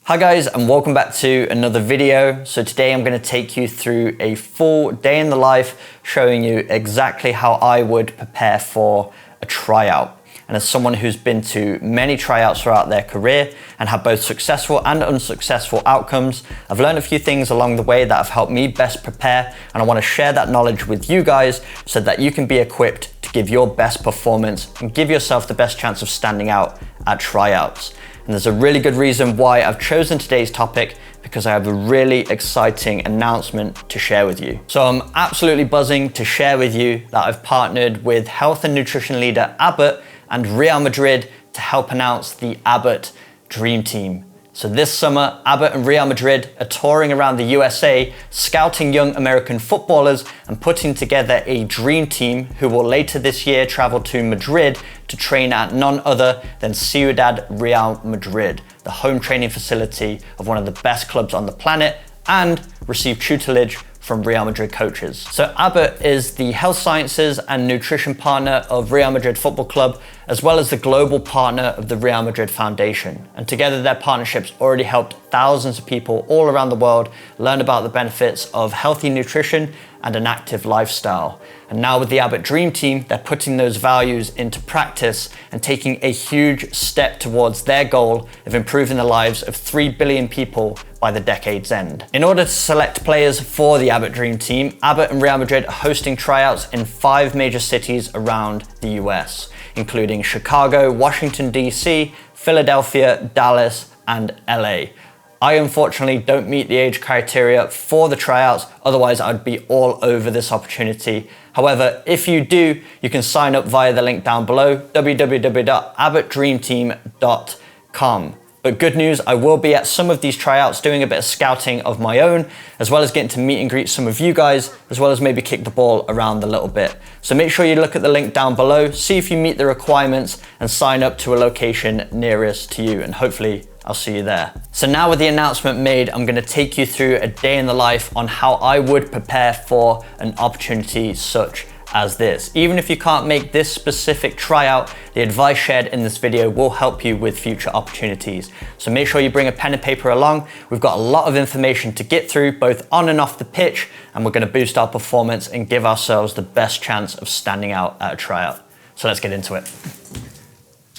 Hi guys, and welcome back to another video. So today I'm going to take you through a full day in the life, showing you exactly how I would prepare for a tryout. And as someone who's been to many tryouts throughout their career and had both successful and unsuccessful outcomes, I've learned a few things along the way that have helped me best prepare, and I want to share that knowledge with you guys so that you can be equipped to give your best performance and give yourself the best chance of standing out at tryouts. And there's a really good reason why I've chosen today's topic, because I have a really exciting announcement to share with you. So I'm absolutely buzzing to share with you that I've partnered with health and nutrition leader Abbott and Real Madrid to help announce the Abbott Dream Team. So this summer, Abbott and Real Madrid are touring around the USA, scouting young American footballers and putting together a dream team who will later this year travel to Madrid to train at none other than Ciudad Real Madrid, the home training facility of one of the best clubs on the planet, and receive tutelage from Real Madrid coaches. So Abbott is the health sciences and nutrition partner of Real Madrid Football Club, as well as the global partner of the Real Madrid Foundation. And together their partnerships already helped thousands of people all around the world learn about the benefits of healthy nutrition and an active lifestyle. And now with the Abbott Dream Team, they're putting those values into practice and taking a huge step towards their goal of improving the lives of 3 billion people by the decade's end. In order to select players for the Abbott Dream Team, Abbott and Real Madrid are hosting tryouts in 5 major cities around the US, including Chicago, Washington, DC, Philadelphia, Dallas, and LA. I unfortunately don't meet the age criteria for the tryouts, otherwise I'd be all over this opportunity. However, if you do, you can sign up via the link down below, www.abbottdreamteam.com. But good news, I will be at some of these tryouts doing a bit of scouting of my own, as well as getting to meet and greet some of you guys, as well as maybe kick the ball around a little bit. So make sure you look at the link down below, see if you meet the requirements, and sign up to a location nearest to you, and hopefully I'll see you there. So now with the announcement made, I'm going to take you through a day in the life on how I would prepare for an opportunity such as this. Even if you can't make this specific tryout, the advice shared in this video will help you with future opportunities. So make sure you bring a pen and paper along. We've got a lot of information to get through, both on and off the pitch, and we're going to boost our performance and give ourselves the best chance of standing out at a tryout. So let's get into it.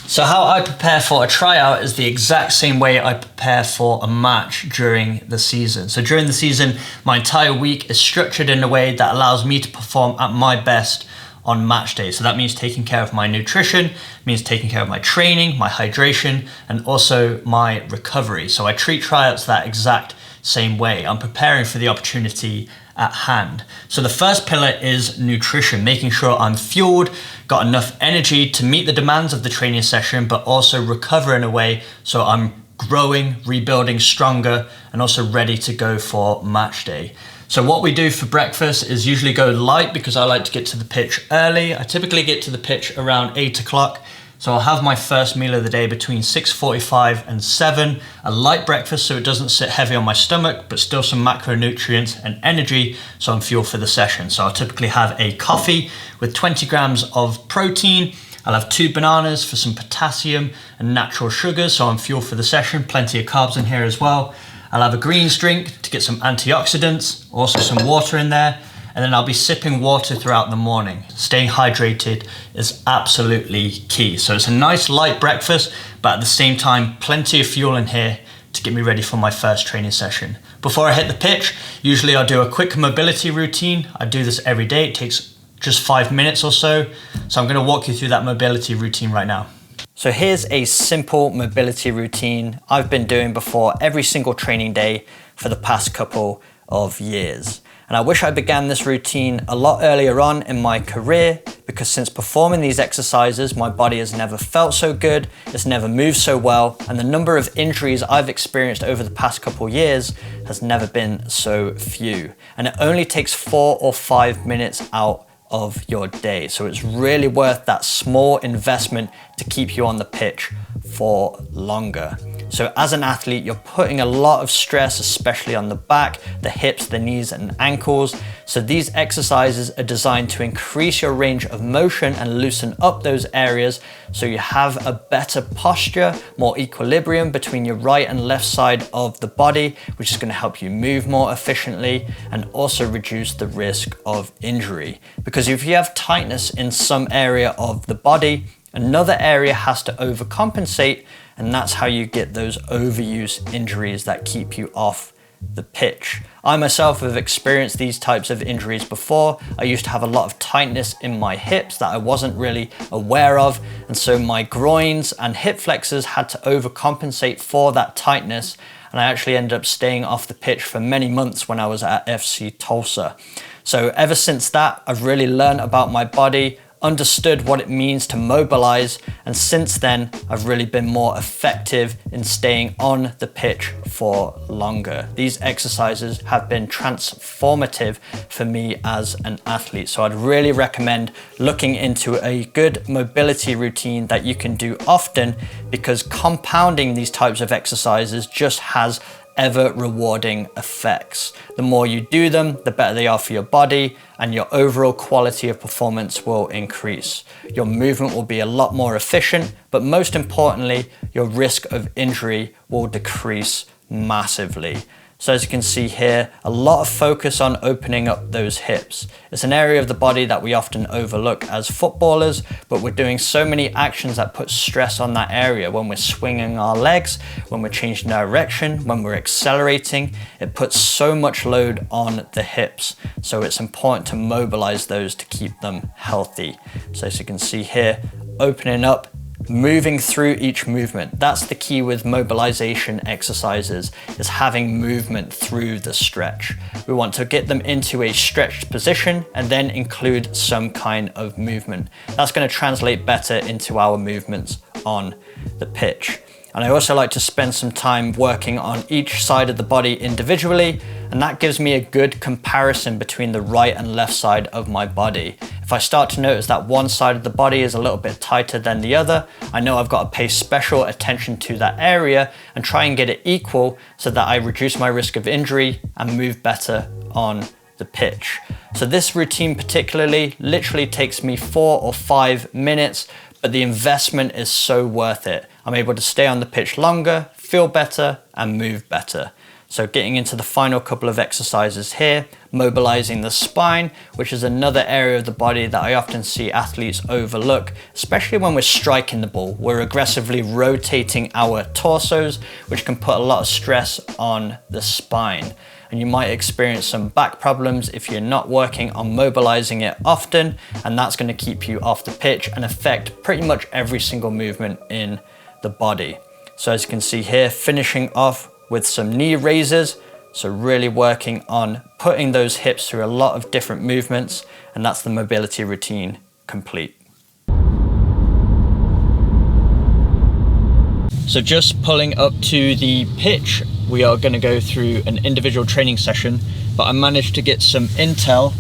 So how I prepare for a tryout is the exact same way I prepare for a match during the season. So during the season, my entire week is structured in a way that allows me to perform at my best on match day. So that means taking care of my nutrition, means taking care of my training, my hydration, and also my recovery. So I treat tryouts that exact same way. I'm preparing for the opportunity at hand. So the first pillar is nutrition, making sure I'm fueled, got enough energy to meet the demands of the training session, but also recover in a way so I'm growing, rebuilding stronger, and also ready to go for match day. So what we do for breakfast is usually go light, because I like to get to the pitch early. I typically get to the pitch around 8 o'clock. So I'll have my first meal of the day between 6:45 and 7, a light breakfast so it doesn't sit heavy on my stomach, but still some macronutrients and energy so I'm fueled for the session. So I'll typically have a coffee with 20 grams of protein. I'll have 2 bananas for some potassium and natural sugars so I'm fueled for the session, plenty of carbs in here as well. I'll have a greens drink to get some antioxidants, also some water in there. And then I'll be sipping water throughout the morning. Staying hydrated is absolutely key. So it's a nice light breakfast, but at the same time, plenty of fuel in here to get me ready for my first training session. Before I hit the pitch, usually I'll do a quick mobility routine. I do this every day. It takes just 5 minutes or so. So I'm gonna walk you through that mobility routine right now. So here's a simple mobility routine I've been doing before every single training day for the past couple of years. And I wish I began this routine a lot earlier on in my career, because since performing these exercises, my body has never felt so good, it's never moved so well, and the number of injuries I've experienced over the past couple years has never been so few. And it only takes 4 or 5 minutes out of your day. So it's really worth that small investment to keep you on the pitch for longer. So as an athlete, you're putting a lot of stress, especially on the back, the hips, the knees and ankles. So these exercises are designed to increase your range of motion and loosen up those areas so you have a better posture, more equilibrium between your right and left side of the body, which is going to help you move more efficiently and also reduce the risk of injury. Because if you have tightness in some area of the body, another area has to overcompensate, and that's how you get those overuse injuries that keep you off the pitch. I myself have experienced these types of injuries before. I used to have a lot of tightness in my hips that I wasn't really aware of, and so my groins and hip flexors had to overcompensate for that tightness, and I actually ended up staying off the pitch for many months when I was at FC Tulsa. So ever since that, I've really learned about my body, understood what it means to mobilize, and since then I've really been more effective in staying on the pitch for longer. These exercises have been transformative for me as an athlete, so I'd really recommend looking into a good mobility routine that you can do often, because compounding these types of exercises just has ever rewarding effects. The more you do them, the better they are for your body, and your overall quality of performance will increase. Your movement will be a lot more efficient, but most importantly, your risk of injury will decrease massively. So as you can see here, a lot of focus on opening up those hips. It's an area of the body that we often overlook as footballers, but we're doing so many actions that put stress on that area. When we're swinging our legs, when we're changing direction, when we're accelerating, it puts so much load on the hips. So it's important to mobilize those to keep them healthy. So as you can see here, opening up, moving through each movement. That's the key with mobilization exercises, is having movement through the stretch. We want to get them into a stretched position and then include some kind of movement. That's going to translate better into our movements on the pitch. And I also like to spend some time working on each side of the body individually, and that gives me a good comparison between the right and left side of my body. If I start to notice that one side of the body is a little bit tighter than the other, I know I've got to pay special attention to that area and try and get it equal so that I reduce my risk of injury and move better on the pitch. So this routine particularly literally takes me 4 or 5 minutes, but the investment is so worth it. I'm able to stay on the pitch longer, feel better, and move better. So getting into the final couple of exercises here, mobilizing the spine, which is another area of the body that I often see athletes overlook, especially when we're striking the ball. We're aggressively rotating our torsos, which can put a lot of stress on the spine. And you might experience some back problems if you're not working on mobilizing it often, and that's going to keep you off the pitch and affect pretty much every single movement in the body. So as you can see here, finishing off with some knee raises. So really working on putting those hips through a lot of different movements, and that's the mobility routine complete. So just pulling up to the pitch, we are going to go through an individual training session, but I managed to get some intel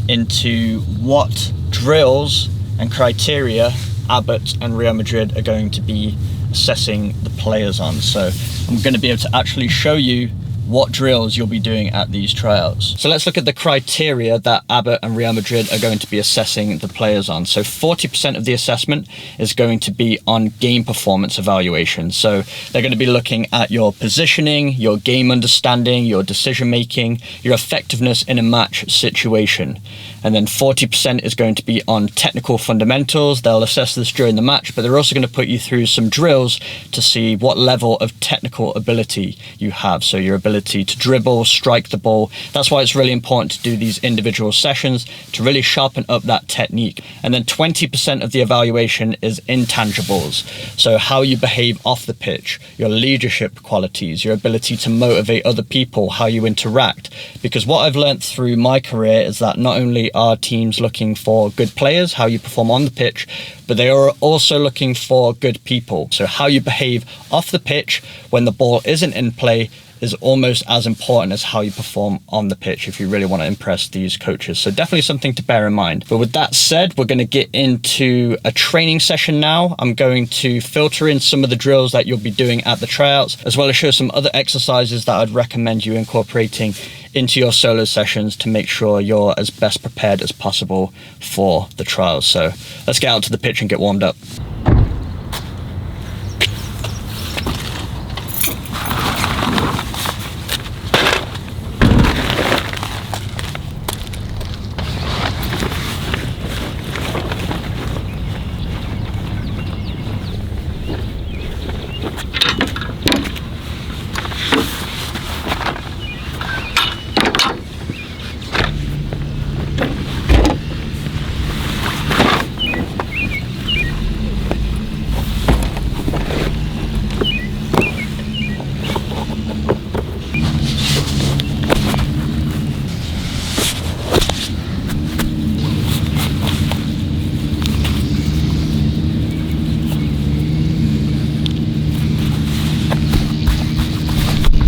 into what drills and criteria Abbott and Real Madrid are going to be assessing the players on. So I'm going to be able to actually show you what drills you'll be doing at these tryouts. So let's look at the criteria that Abbott and Real Madrid are going to be assessing the players on. So 40% of the assessment is going to be on game performance evaluation. So they're going to be looking at your positioning, your game understanding, your decision making, your effectiveness in a match situation. And then 40% is going to be on technical fundamentals. They'll assess this during the match, but they're also going to put you through some drills to see what level of technical ability you have. So your ability to dribble, strike the ball. That's why it's really important to do these individual sessions to really sharpen up that technique. And then 20% of the evaluation is intangibles. So how you behave off the pitch, your leadership qualities, your ability to motivate other people, how you interact. Because what I've learned through my career is that not only are teams looking for good players, how you perform on the pitch, but they are also looking for good people. So how you behave off the pitch when the ball isn't in play is almost as important as how you perform on the pitch if you really want to impress these coaches. So definitely something to bear in mind. But with that said, we're going to get into a training session now. I'm going to filter in some of the drills that you'll be doing at the tryouts, as well as show some other exercises that I'd recommend you incorporating into your solo sessions to make sure you're as best prepared as possible for the trials. So let's get out to the pitch and get warmed up.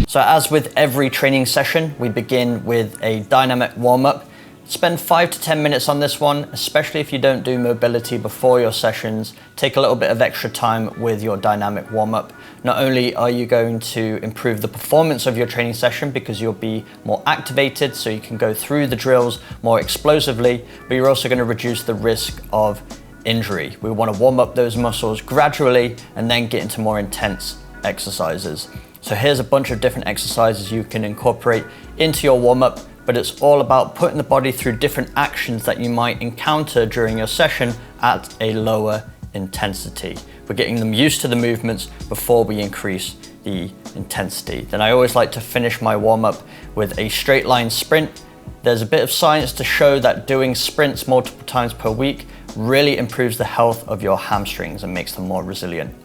So as with every training session, we begin with a dynamic warm-up. Spend 5 to 10 minutes on this one, especially if you don't do mobility before your sessions. Take a little bit of extra time with your dynamic warm-up. Not only are you going to improve the performance of your training session because you'll be more activated so you can go through the drills more explosively, but you're also going to reduce the risk of injury. We want to warm up those muscles gradually and then get into more intense exercises. So here's a bunch of different exercises you can incorporate into your warm-up, but it's all about putting the body through different actions that you might encounter during your session at a lower intensity. We're getting them used to the movements before we increase the intensity. Then I always like to finish my warm-up with a straight line sprint. There's a bit of science to show that doing sprints multiple times per week really improves the health of your hamstrings and makes them more resilient.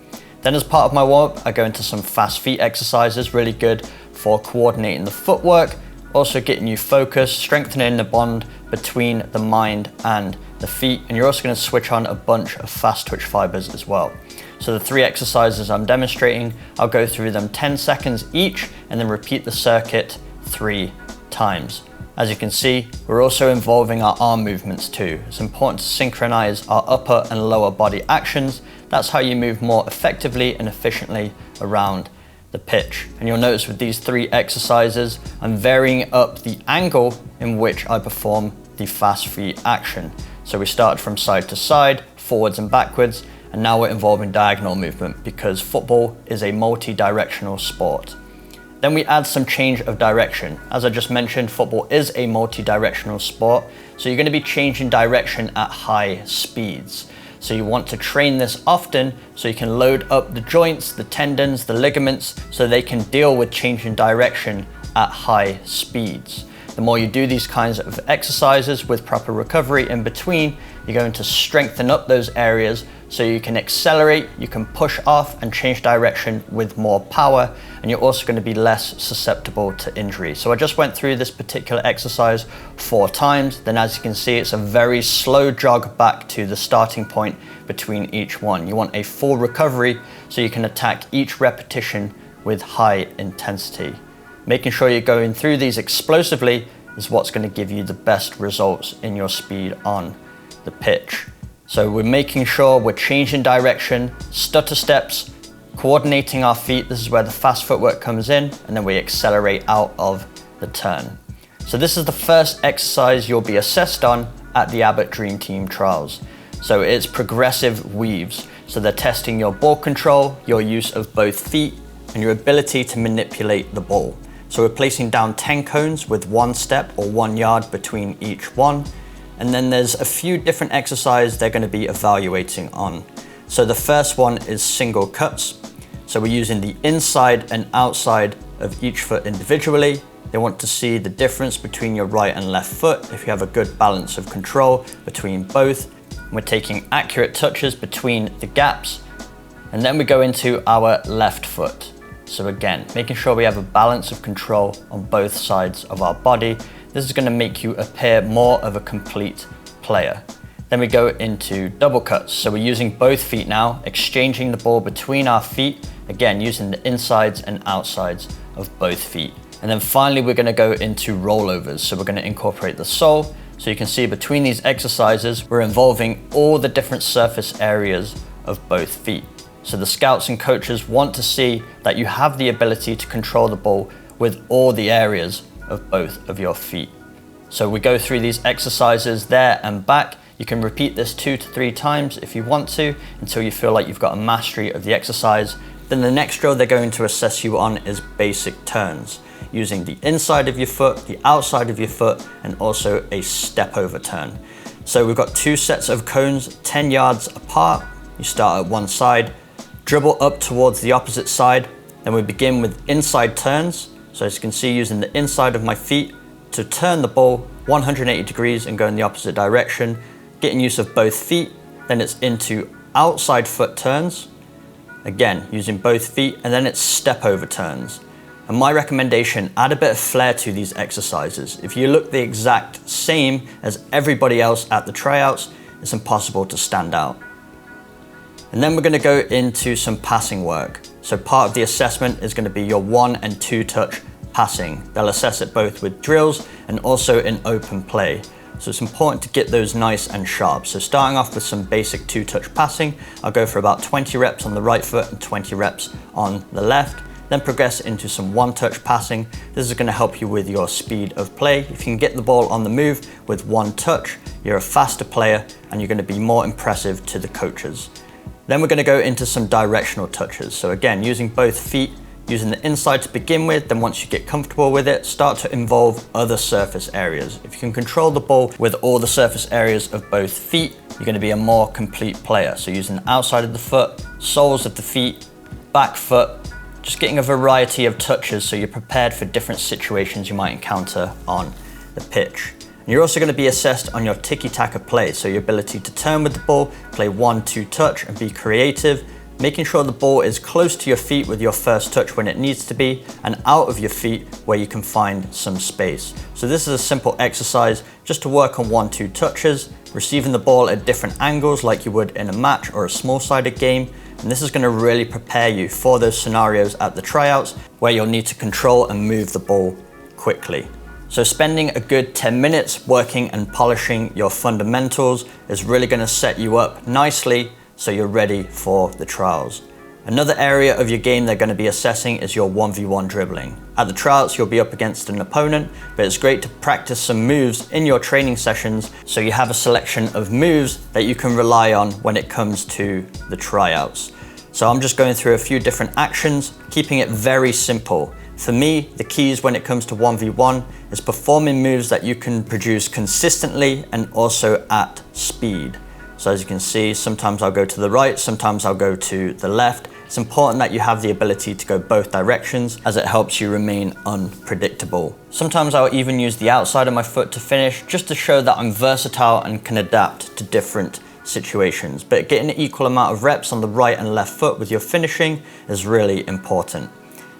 Then as part of my warm-up, I go into some fast feet exercises, really good for coordinating the footwork, also getting you focused, strengthening the bond between the mind and the feet. And you're also going to switch on a bunch of fast twitch fibers as well. So the 3 exercises I'm demonstrating, I'll go through them 10 seconds each and then repeat the circuit 3 times. As you can see, we're also involving our arm movements too. It's important to synchronize our upper and lower body actions. That's how you move more effectively and efficiently around the pitch. And you'll notice with these 3 exercises, I'm varying up the angle in which I perform the fast feet action. So we start from side to side, forwards and backwards, and now we're involving diagonal movement because football is a multi-directional sport. Then we add some change of direction. As I just mentioned, football is a multi-directional sport, so you're going to be changing direction at high speeds. So you want to train this often so you can load up the joints, the tendons, the ligaments, so they can deal with changing direction at high speeds. The more you do these kinds of exercises with proper recovery in between, you're going to strengthen up those areas so you can accelerate, you can push off and change direction with more power, and you're also going to be less susceptible to injury. So I just went through this particular exercise 4 times. Then as you can see, it's a very slow jog back to the starting point between each one. You want a full recovery so you can attack each repetition with high intensity. Making sure you're going through these explosively is what's going to give you the best results in your speed on the pitch. So we're making sure we're changing direction, stutter steps, coordinating our feet. This is where the fast footwork comes in, and then we accelerate out of the turn. So this is the first exercise you'll be assessed on at the Abbott Dream Team trials. So it's progressive weaves. So they're testing your ball control, your use of both feet, and your ability to manipulate the ball. So we're placing down 10 cones with 1 step or 1 yard between each one. And then there's a few different exercises they're going to be evaluating on. So the first one is single cuts. So we're using the inside and outside of each foot individually. They want to see the difference between your right and left foot, if you have a good balance of control between both. We're taking accurate touches between the gaps. And then we go into our left foot. So again, making sure we have a balance of control on both sides of our body. This is going to make you appear more of a complete player. Then we go into double cuts. So we're using both feet now, exchanging the ball between our feet again, using the insides and outsides of both feet. And then finally, we're gonna go into rollovers. So we're gonna incorporate the sole. So you can see between these exercises, we're involving all the different surface areas of both feet. So the scouts and coaches want to see that you have the ability to control the ball with all the areas of both of your feet. So we go through these exercises there and back. You can repeat this 2 to 3 times if you want to, until you feel like you've got a mastery of the exercise. Then the next drill they're going to assess you on is basic turns, using the inside of your foot, the outside of your foot, and also a step over turn. So we've got 2 sets of cones 10 yards apart. You start at one side, dribble up towards the opposite side. Then we begin with inside turns. So as you can see, using the inside of my feet to turn the ball 180 degrees and go in the opposite direction, getting use of both feet. Then it's into outside foot turns, again, using both feet, and then it's step over turns. And my recommendation, add a bit of flair to these exercises. If you look the exact same as everybody else at the tryouts, it's impossible to stand out. And then we're gonna go into some passing work. So part of the assessment is gonna be your 1 and 2 touch passing. They'll assess it both with drills and also in open play. So it's important to get those nice and sharp. So starting off with some basic 2-touch passing, I'll go for about 20 reps on the right foot and 20 reps on the left. Then progress into some 1-touch passing. This is gonna help you with your speed of play. If you can get the ball on the move with 1 touch, you're a faster player and you're gonna be more impressive to the coaches. Then we're gonna go into some directional touches. So again, using both feet, using the inside to begin with, then once you get comfortable with it, start to involve other surface areas. If you can control the ball with all the surface areas of both feet, you're gonna be a more complete player. So using the outside of the foot, soles of the feet, back foot, just getting a variety of touches so you're prepared for different situations you might encounter on the pitch. And you're also gonna be assessed on your tiki-taka play, so your ability to turn with the ball, play 1-2 touch and be creative, making sure the ball is close to your feet with your first touch when it needs to be, and out of your feet where you can find some space. So this is a simple exercise just to work on 1-2 touches, receiving the ball at different angles like you would in a match or a small-sided game. And this is gonna really prepare you for those scenarios at the tryouts where you'll need to control and move the ball quickly. So spending a good 10 minutes working and polishing your fundamentals is really gonna set you up nicely so you're ready for the trials. Another area of your game they're going to be assessing is your 1v1 dribbling. At the tryouts, you'll be up against an opponent, but it's great to practice some moves in your training sessions so you have a selection of moves that you can rely on when it comes to the tryouts. So I'm just going through a few different actions, keeping it very simple. For me, the keys when it comes to 1v1 is performing moves that you can produce consistently and also at speed. So as you can see, sometimes I'll go to the right, sometimes I'll go to the left. It's important that you have the ability to go both directions as it helps you remain unpredictable. Sometimes I'll even use the outside of my foot to finish just to show that I'm versatile and can adapt to different situations. But getting an equal amount of reps on the right and left foot with your finishing is really important.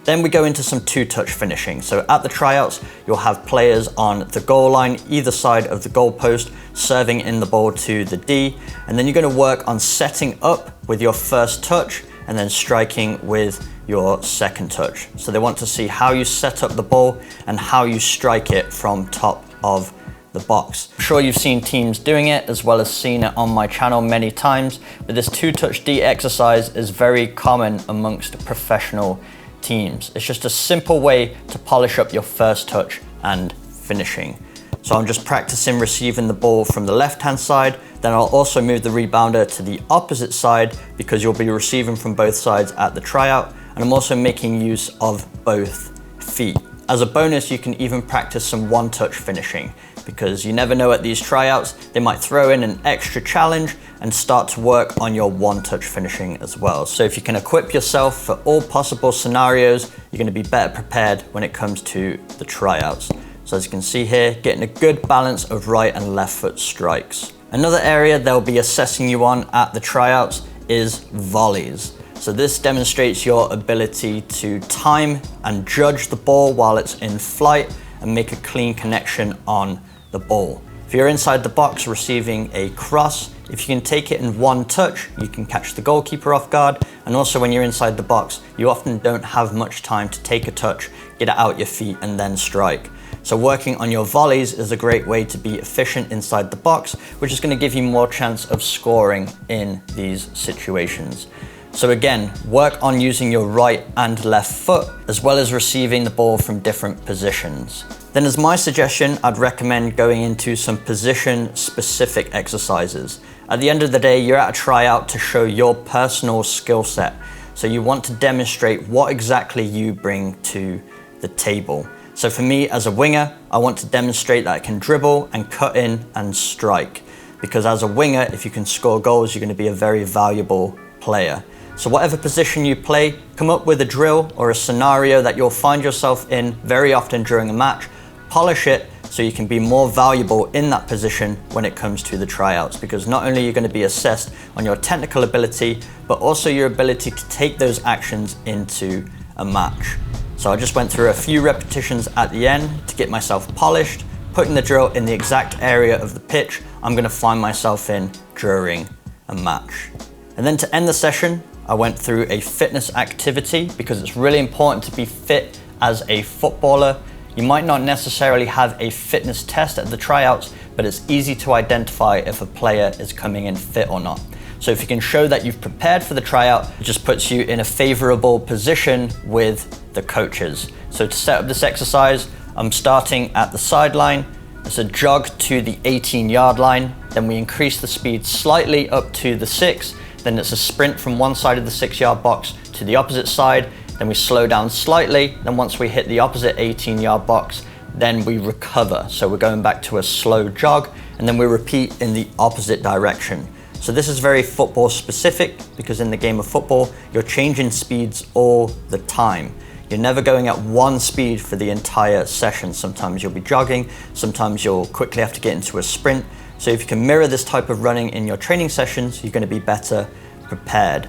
Then we go into some 2-touch finishing. So at the tryouts, you'll have players on the goal line, either side of the goal post, serving in the ball to the D. And then you're gonna work on setting up with your first touch and then striking with your second touch. So they want to see how you set up the ball and how you strike it from top of the box. I'm sure you've seen teams doing it as well as seen it on my channel many times, but this 2-touch D exercise is very common amongst professional teams. It's just a simple way to polish up your first touch and finishing. So I'm just practicing receiving the ball from the left-hand side, then I'll also move the rebounder to the opposite side because you'll be receiving from both sides at the tryout, and I'm also making use of both feet. As a bonus, you can even practice some 1-touch finishing because you never know at these tryouts, they might throw in an extra challenge and start to work on your 1-touch finishing as well. So if you can equip yourself for all possible scenarios, you're gonna be better prepared when it comes to the tryouts. So as you can see here, getting a good balance of right and left foot strikes. Another area they'll be assessing you on at the tryouts is volleys. So this demonstrates your ability to time and judge the ball while it's in flight and make a clean connection on the ball. If you're inside the box receiving a cross, If you can take it in one touch, you can catch the goalkeeper off guard, and also when you're inside the box, you often don't have much time to take a touch, get it out your feet, and then strike. So working on your volleys is a great way to be efficient inside the box, which is going to give you more chance of scoring in these situations. So again, work on using your right and left foot, as well as receiving the ball from different positions. Then as my suggestion, I'd recommend going into some position-specific exercises. At the end of the day, you're at a tryout to show your personal skill set. So you want to demonstrate what exactly you bring to the table. So for me as a winger, I want to demonstrate that I can dribble and cut in and strike. Because as a winger, if you can score goals, you're going to be a very valuable player. So whatever position you play, come up with a drill or a scenario that you'll find yourself in very often during a match, polish it so you can be more valuable in that position when it comes to the tryouts, because not only are you going to be assessed on your technical ability, but also your ability to take those actions into a match. So I just went through a few repetitions at the end to get myself polished, putting the drill in the exact area of the pitch I'm going to find myself in during a match. And then to end the session, I went through a fitness activity because it's really important to be fit as a footballer. You might not necessarily have a fitness test at the tryouts, but it's easy to identify if a player is coming in fit or not. So if you can show that you've prepared for the tryout, it just puts you in a favorable position with the coaches. So to set up this exercise, I'm starting at the sideline. It's a jog to the 18-yard line. Then we increase the speed slightly up to the 6. Then it's a sprint from one side of the 6-yard box to the opposite side. Then we slow down slightly. Then once we hit the opposite 18-yard box, then we recover. So we're going back to a slow jog, and then we repeat in the opposite direction. So this is very football specific because in the game of football, you're changing speeds all the time. You're never going at one speed for the entire session. Sometimes you'll be jogging, sometimes you'll quickly have to get into a sprint. So if you can mirror this type of running in your training sessions, you're going to be better prepared.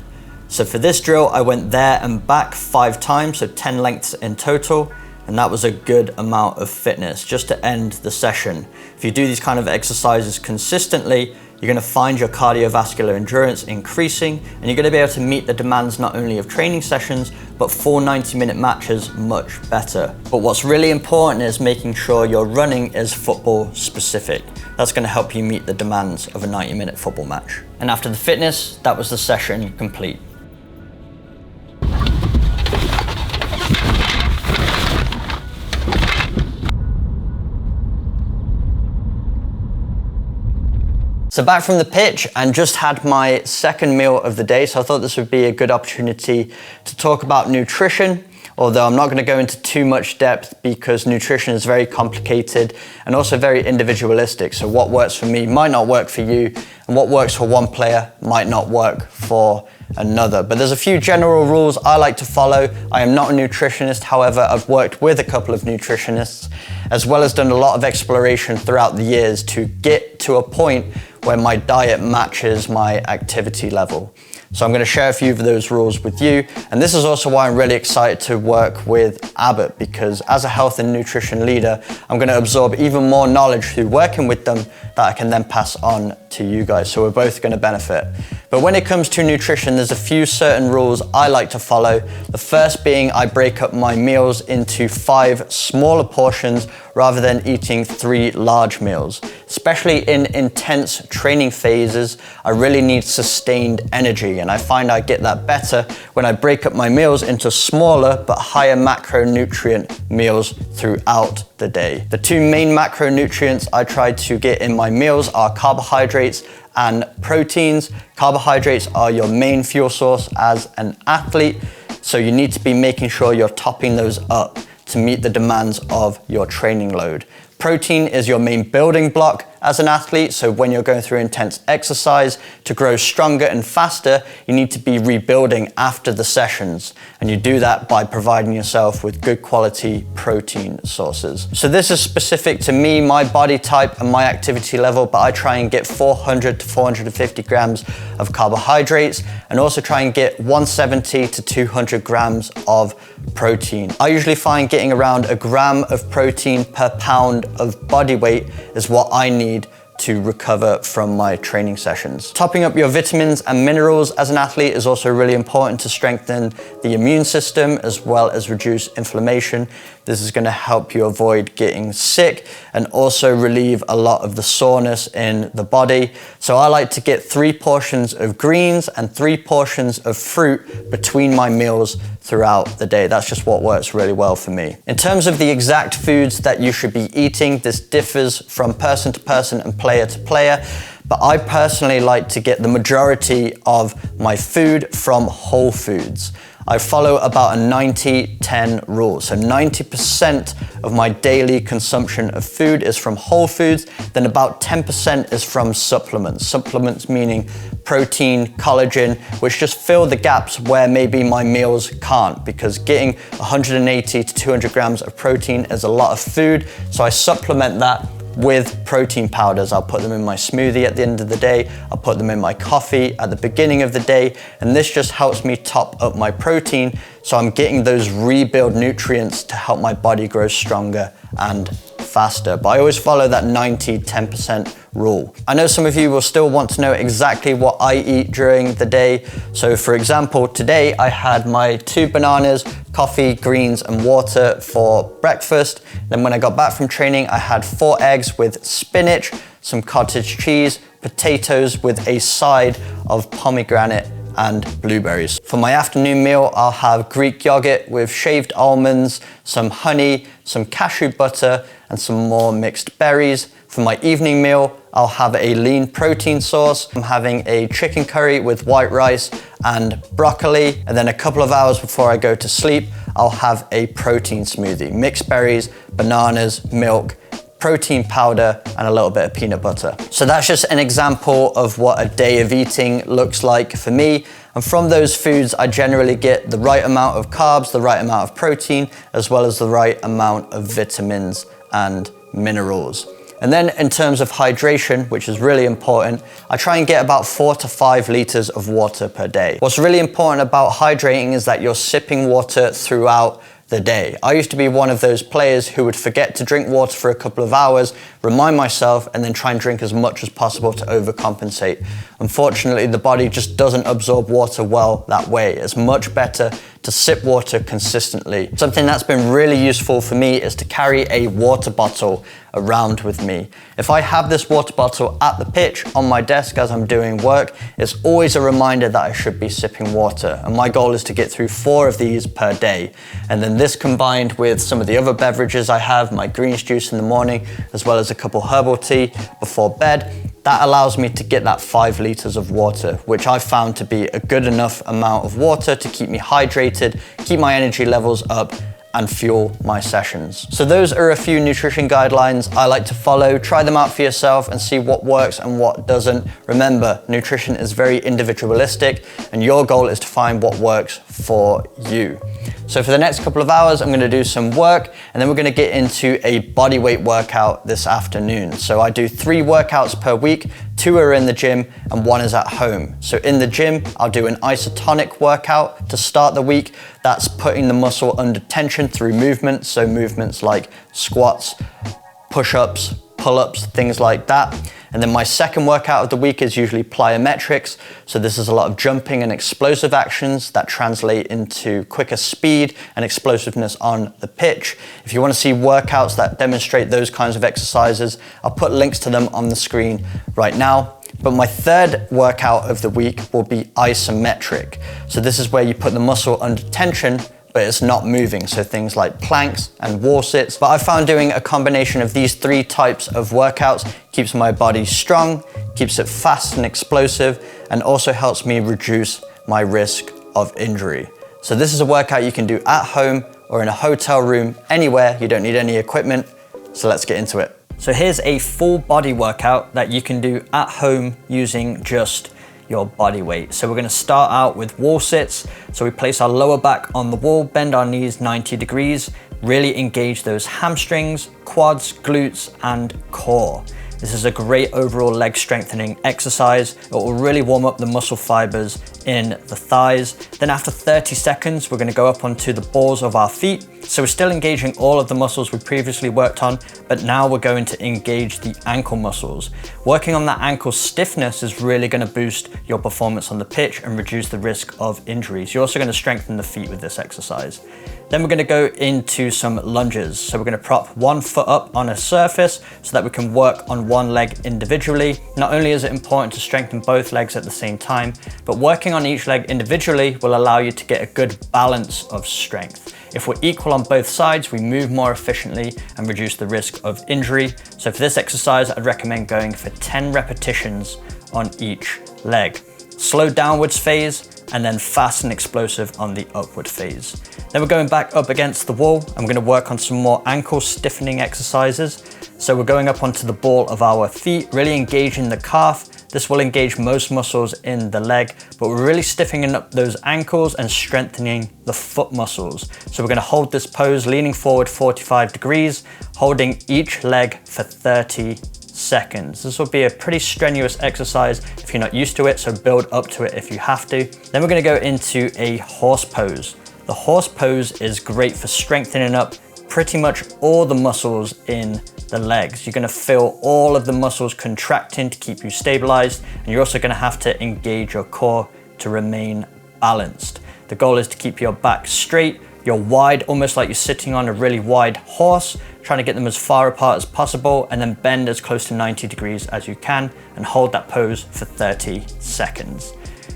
So for this drill, I went there and back 5 times, so 10 lengths in total. And that was a good amount of fitness just to end the session. If you do these kind of exercises consistently, you're going to find your cardiovascular endurance increasing, and you're going to be able to meet the demands not only of training sessions, but 4 90-minute matches much better. But what's really important is making sure your running is football specific. That's going to help you meet the demands of a 90-minute football match. And after the fitness, that was the session complete. So back from the pitch and just had my second meal of the day. So I thought this would be a good opportunity to talk about nutrition, although I'm not going to go into too much depth because nutrition is very complicated and also very individualistic. So what works for me might not work for you, and what works for one player might not work for another. But there's a few general rules I like to follow. I am not a nutritionist, however, I've worked with a couple of nutritionists, as well as done a lot of exploration throughout the years to get to a point where my diet matches my activity level. So I'm going to share a few of those rules with you. And this is also why I'm really excited to work with Abbott, because as a health and nutrition leader, I'm going to absorb even more knowledge through working with them that I can then pass on to you guys. So we're both going to benefit. But when it comes to nutrition, there's a few certain rules I like to follow. The first being I break up my meals into 5 smaller portions rather than eating 3 large meals. Especially in intense training phases, I really need sustained energy, and I find I get that better when I break up my meals into smaller but higher macronutrient meals throughout the day. The 2 main macronutrients I try to get in my meals are carbohydrates and proteins. Carbohydrates are your main fuel source as an athlete, so you need to be making sure you're topping those up to meet the demands of your training load. Protein is your main building block as an athlete, so when you're going through intense exercise, to grow stronger and faster, you need to be rebuilding after the sessions. And you do that by providing yourself with good quality protein sources. So this is specific to me, my body type and my activity level, but I try and get 400 to 450 grams of carbohydrates and also try and get 170 to 200 grams of protein. I usually find getting around 1 gram of protein per pound of body weight is what I need to recover from my training sessions. Topping up your vitamins and minerals as an athlete is also really important to strengthen the immune system as well as reduce inflammation. This is going to help you avoid getting sick and also relieve a lot of the soreness in the body. So I like to get 3 portions of greens and 3 portions of fruit between my meals throughout the day. That's just what works really well for me. In terms of the exact foods that you should be eating, this differs from person to person and player to player, but I personally like to get the majority of my food from whole foods. I follow about a 90-10 rule. So 90% of my daily consumption of food is from whole foods, then about 10% is from supplements. Supplements meaning protein, collagen, which just fill the gaps where maybe my meals can't, because getting 180 to 200 grams of protein is a lot of food. So I supplement that with protein powders. I'll put them in my smoothie at the end of the day. I'll put them in my coffee at the beginning of the day. And this just helps me top up my protein. So I'm getting those rebuild nutrients to help my body grow stronger and faster. But I always follow that 90-10% rule. I know some of you will still want to know exactly what I eat during the day. So for example, today I had my 2 bananas, coffee, greens, and water for breakfast. Then when I got back from training, I had 4 eggs with spinach, some cottage cheese, potatoes with a side of pomegranate and blueberries. For my afternoon meal, I'll have Greek yogurt with shaved almonds, some honey, some cashew butter, and some more mixed berries. For my evening meal, I'll have a lean protein sauce. I'm having a chicken curry with white rice and broccoli. And then a couple of hours before I go to sleep, I'll have a protein smoothie, mixed berries, bananas, milk, protein powder, and a little bit of peanut butter. So that's just an example of what a day of eating looks like for me. And from those foods, I generally get the right amount of carbs, the right amount of protein, as well as the right amount of vitamins and minerals. And then in terms of hydration, which is really important, I try and get about 4 to 5 liters of water per day. What's really important about hydrating is that you're sipping water throughout the day. I used to be one of those players who would forget to drink water for a couple of hours, remind myself, and then try and drink as much as possible to overcompensate. Unfortunately, the body just doesn't absorb water well that way. It's much better to sip water consistently. Something that's been really useful for me is to carry a water bottle around with me. If I have this water bottle at the pitch on my desk as I'm doing work, it's always a reminder that I should be sipping water. And my goal is to get through 4 of these per day. And then this combined with some of the other beverages I have, my greens juice in the morning, as well as a couple herbal tea before bed, that allows me to get that 5 liters of water, which I found to be a good enough amount of water to keep me hydrated, keep my energy levels up, and fuel my sessions. So those are a few nutrition guidelines I like to follow. Try them out for yourself and see what works and what doesn't. Remember, nutrition is very individualistic and your goal is to find what works for you. So for the next couple of hours, I'm gonna do some work and then we're gonna get into a body weight workout this afternoon. So I do 3 workouts per week, 2 are in the gym and 1 is at home. So in the gym, I'll do an isotonic workout to start the week. That's putting the muscle under tension through movement. So movements like squats, push-ups, pull-ups, things like that. And then my second workout of the week is usually plyometrics. So this is a lot of jumping and explosive actions that translate into quicker speed and explosiveness on the pitch. If you want to see workouts that demonstrate those kinds of exercises, I'll put links to them on the screen right now. But my third workout of the week will be isometric. So this is where you put the muscle under tension, but it's not moving. So things like planks and wall sits. But I found doing a combination of these 3 types of workouts keeps my body strong, keeps it fast and explosive, and also helps me reduce my risk of injury. So this is a workout you can do at home or in a hotel room, anywhere. You don't need any equipment. So let's get into it. So here's a full body workout that you can do at home using just your body weight. So we're gonna start out with wall sits. So we place our lower back on the wall, bend our knees 90 degrees, really engage those hamstrings, quads, glutes, and core. This is a great overall leg strengthening exercise. It will really warm up the muscle fibers in the thighs. Then after 30 seconds, we're gonna go up onto the balls of our feet. So we're still engaging all of the muscles we previously worked on, but now we're going to engage the ankle muscles. Working on that ankle stiffness is really gonna boost your performance on the pitch and reduce the risk of injuries. You're also gonna strengthen the feet with this exercise. Then we're gonna go into some lunges. So we're gonna prop one foot up on a surface so that we can work on one leg individually. Not only is it important to strengthen both legs at the same time, but working on each leg individually will allow you to get a good balance of strength. If we're equal on both sides, we move more efficiently and reduce the risk of injury. So for this exercise, I'd recommend going for 10 repetitions on each leg. Slow downwards phase, and then fast and explosive on the upward phase. Then we're going back up against the wall. I'm gonna work on some more ankle stiffening exercises. So we're going up onto the ball of our feet, really engaging the calf. This will engage most muscles in the leg, but we're really stiffening up those ankles and strengthening the foot muscles. So we're gonna hold this pose, leaning forward 45 degrees, holding each leg for 30 seconds. This will be a pretty strenuous exercise if you're not used to it, so build up to it if you have to. Then we're gonna go into a horse pose. The horse pose is great for strengthening up pretty much all the muscles in the legs. You're gonna feel all of the muscles contracting to keep you stabilized, and you're also gonna have to engage your core to remain balanced. The goal is to keep your back straight, you're wide, almost like you're sitting on a really wide horse, trying to get them as far apart as possible, and then bend as close to 90 degrees as you can, and hold that pose for 30 seconds.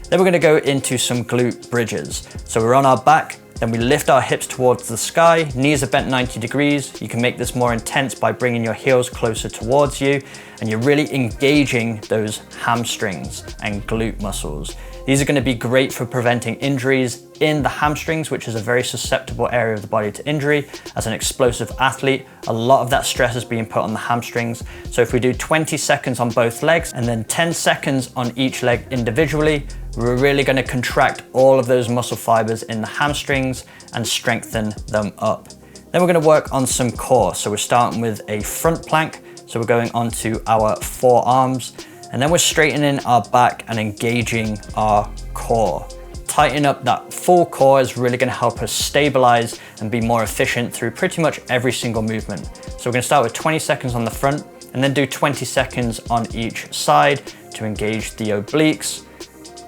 Then we're gonna go into some glute bridges. So we're on our back, then we lift our hips towards the sky, knees are bent 90 degrees. You can make this more intense by bringing your heels closer towards you, and you're really engaging those hamstrings and glute muscles. These are gonna be great for preventing injuries in the hamstrings, which is a very susceptible area of the body to injury. As an explosive athlete, a lot of that stress is being put on the hamstrings. So if we do 20 seconds on both legs and then 10 seconds on each leg individually, we're really gonna contract all of those muscle fibers in the hamstrings and strengthen them up. Then we're gonna work on some core. So we're starting with a front plank. So we're going onto our forearms, and then we're straightening our back and engaging our core. Tighten up that full core is really gonna help us stabilize and be more efficient through pretty much every single movement. So we're gonna start with 20 seconds on the front and then do 20 seconds on each side to engage the obliques.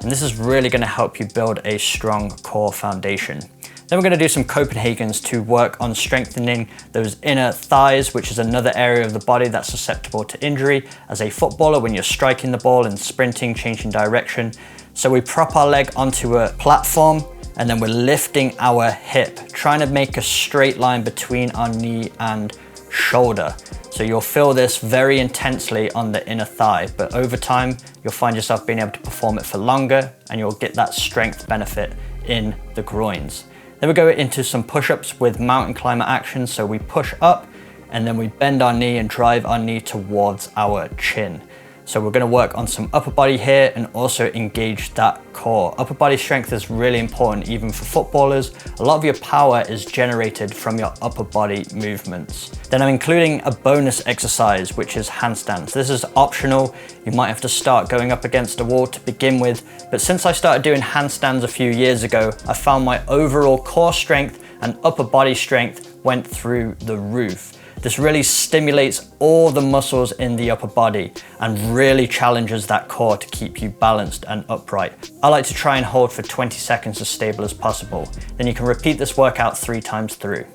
And this is really gonna help you build a strong core foundation. Then we're gonna do some Copenhagen's to work on strengthening those inner thighs, which is another area of the body that's susceptible to injury as a footballer when you're striking the ball and sprinting, changing direction. So we prop our leg onto a platform, and then we're lifting our hip, trying to make a straight line between our knee and shoulder. So you'll feel this very intensely on the inner thigh, but over time, you'll find yourself being able to perform it for longer, and you'll get that strength benefit in the groins. Then we go into some push-ups with mountain climber action. So we push up and then we bend our knee and drive our knee towards our chin. So we're gonna work on some upper body here and also engage that core. Upper body strength is really important even for footballers. A lot of your power is generated from your upper body movements. Then I'm including a bonus exercise, which is handstands. This is optional. You might have to start going up against a wall to begin with, but since I started doing handstands a few years ago, I found my overall core strength and upper body strength went through the roof. This really stimulates all the muscles in the upper body and really challenges that core to keep you balanced and upright. I like to try and hold for 20 seconds as stable as possible. Then you can repeat this workout 3 times through.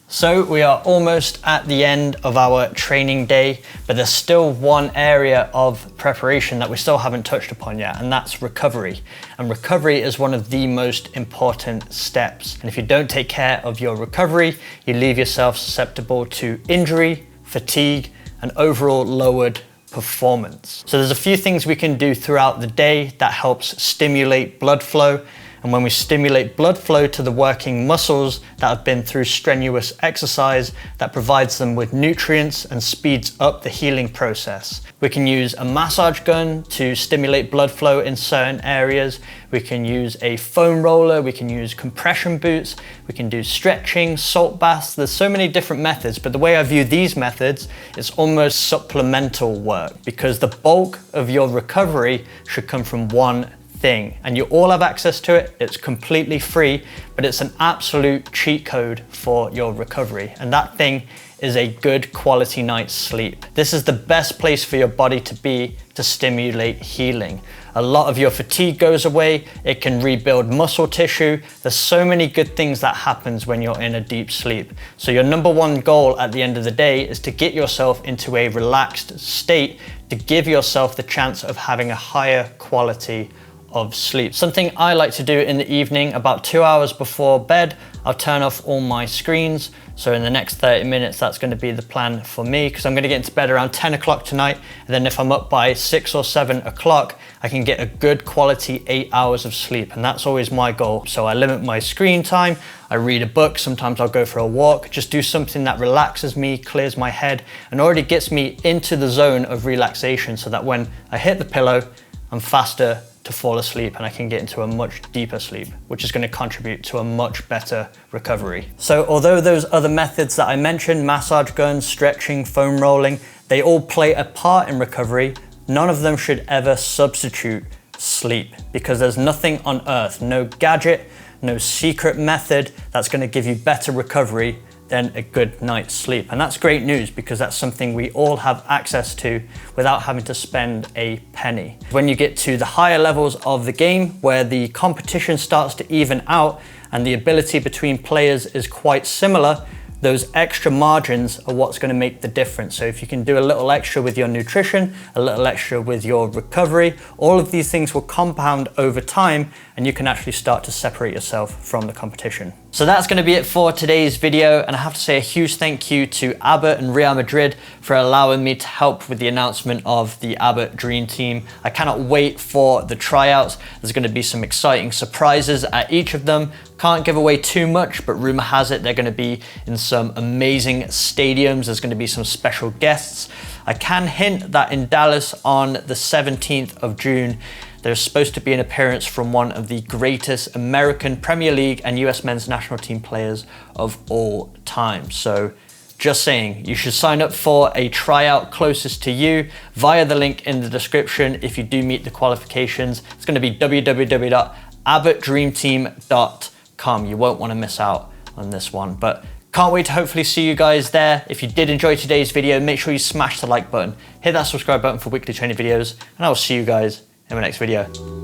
So we are almost at the end of our training day, but there's still one area of preparation that we still haven't touched upon yet, and that's recovery. And recovery is one of the most important steps. And if you don't take care of your recovery, you leave yourself susceptible to injury, fatigue, and overall lowered performance. So there's a few things we can do throughout the day that helps stimulate blood flow. And when we stimulate blood flow to the working muscles that have been through strenuous exercise, that provides them with nutrients and speeds up the healing process. We can use a massage gun to stimulate blood flow in certain areas. We can use a foam roller, we can use compression boots, we can do stretching, salt baths. There's so many different methods, but the way I view these methods is almost supplemental work, because the bulk of your recovery should come from one thing, and you all have access to it. It's completely free, but it's an absolute cheat code for your recovery, and that thing is a good quality night's sleep. This is the best place for your body to be to stimulate healing. A lot of your fatigue goes away, it can rebuild muscle tissue. There's so many good things that happens when you're in a deep sleep. So your number one goal at the end of the day is to get yourself into a relaxed state to give yourself the chance of having a higher quality of sleep. Something I like to do in the evening, about 2 hours before bed, I'll turn off all my screens. So in the next 30 minutes, that's going to be the plan for me, because I'm going to get into bed around 10 o'clock tonight. And then if I'm up by 6 or 7 o'clock, I can get a good quality 8 hours of sleep. And that's always my goal. So I limit my screen time. I read a book. Sometimes I'll go for a walk, just do something that relaxes me, clears my head, and already gets me into the zone of relaxation, so that when I hit the pillow, I'm faster to fall asleep and I can get into a much deeper sleep, which is going to contribute to a much better recovery. So although those other methods that I mentioned, massage guns, stretching, foam rolling, they all play a part in recovery, none of them should ever substitute sleep, because there's nothing on earth, no gadget, no secret method that's going to give you better recovery than a good night's sleep. And that's great news, because that's something we all have access to without having to spend a penny. When you get to the higher levels of the game, where the competition starts to even out and the ability between players is quite similar, those extra margins are what's going to make the difference. So if you can do a little extra with your nutrition, a little extra with your recovery, all of these things will compound over time, and you can actually start to separate yourself from the competition. So that's going to be it for today's video, and I have to say a huge thank you to Abbott and Real Madrid for allowing me to help with the announcement of the Abbott Dream Team. I cannot wait for the tryouts. There's going to be some exciting surprises at each of them. Can't give away too much, but rumor has it they're going to be in some amazing stadiums. There's going to be some special guests. I can hint that in Dallas on the 17th of June, there's supposed to be an appearance from one of the greatest American Premier League and US men's national team players of all time. So just saying, you should sign up for a tryout closest to you via the link in the description if you do meet the qualifications. It's going to be www.abbottdreamteam.com. You won't want to miss out on this one, but can't wait to hopefully see you guys there. If you did enjoy today's video, make sure you smash the like button, hit that subscribe button for weekly training videos, and I will see you guys in my next video.